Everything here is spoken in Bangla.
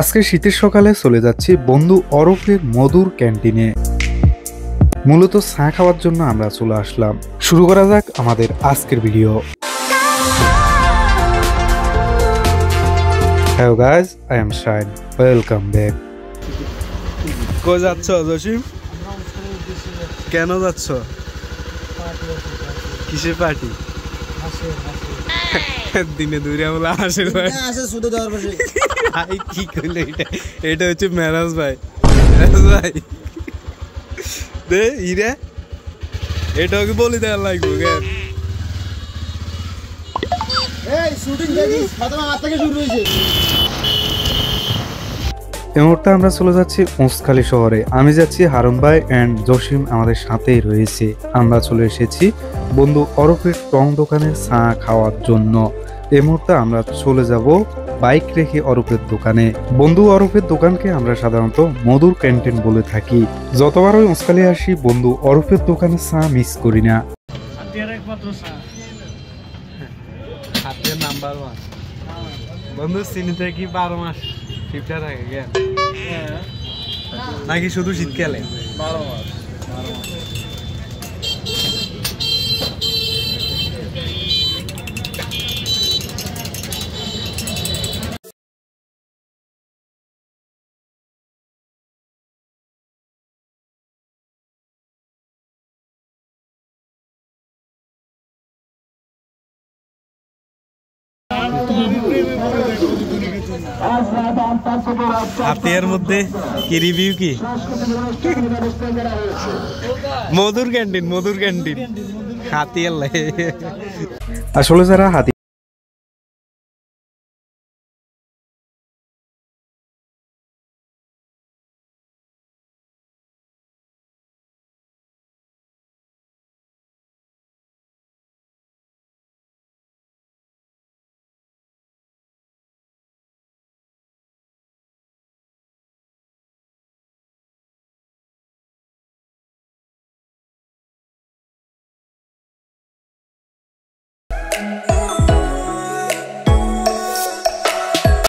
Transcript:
আজকে শীতের সকালে চলে যাচ্ছি বন্ধু অরফের মধুর ক্যান্টিনে। মূলত চা খাওয়ার জন্য আমরা চলে আসলাম। শুরু করা যাক আমাদের আজকের video. Hello guys, I am shine, welcome back. কই যাচ্ছ জসিম? কেন যাচ্ছ? কিসের পার্টি? দিনে দুই আমরা হাসের ভাই কি করলে এটা হচ্ছে মেরাজ ভাই। মেরাজ ভাই দে ইরে এটা ওকে বলি দেওয়ার লাগবে কেন? এই মুহূর্তে আমরা চলে যাচ্ছি উঁচখালি শহরে। আমি যাচ্ছি হারুন ভাই অ্যান্ড জসিম আমাদের সাথেই রয়েছে। আমরা চলে এসেছি বন্ধু অরফের টং দোকানে চা খাওয়ার জন্য। এই মুহূর্তে আমরা চলে যাব বাইক রেখে অরফের দোকানে। বন্ধু অরফের দোকানকে আমরা সাধারণত মধুর ক্যান্টিন বলে থাকি। যতবার ওই উঁচখালি আসি বন্ধু অরফের দোকানে চা মিস করি না। নাম্বার ওয়ান বন্ধু চিনিতে কি 12 মাস ফিফটা থাকে কেন নাকি শুধু শীতকালে? 12 মাস। হাতিয়ার মধ্যে কি রিভিউ কি? মধুর ক্যান্টিন হাতিয়ার আসলে যারা হাতি